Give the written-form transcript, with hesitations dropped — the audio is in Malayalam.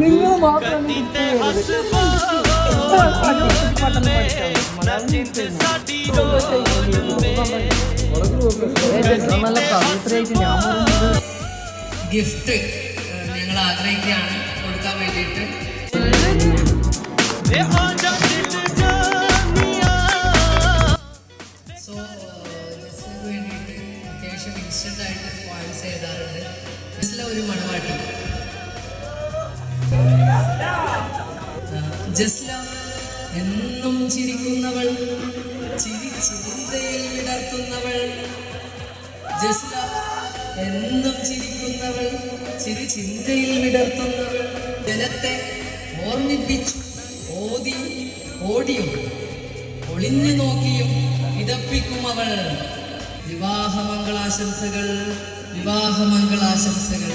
നിങ്ങൾ മാത്രം ഗിഫ്റ്റ് ഞങ്ങൾ ആഗ്രഹിക്കുകയാണ് കൊടുക്കാൻ വേണ്ടിയിട്ട്. സോ ജസ്റ്റിന് വേണ്ടിയിട്ട് അത്യാവശ്യം ഇൻസ്റ്റന്റ് ആയിട്ട് വോയിസ് എഴുതാറുണ്ട്. ജസ്റ്റിലെ ഒരു മണവാട്ടി ജസ്ല എന്നും ചിരിക്കുന്നവൾ, ചിരി ചിന്തയിൽ വിടർത്തുന്നവൾ. ജസ്ല എന്നും ചിരിക്കുന്നവൾ, ചിരി ചിന്തയിൽ വിടർത്തുന്നവൾ. ജനത്തെ ഓർമ്മിപ്പിച്ചു ഓതിയും ഓടിയും ഒളിഞ്ഞു നോക്കിയും ഇതപ്പിക്കും അവൾ. വിവാഹമംഗളാശംസകൾ, വിവാഹമംഗളാശംസകൾ.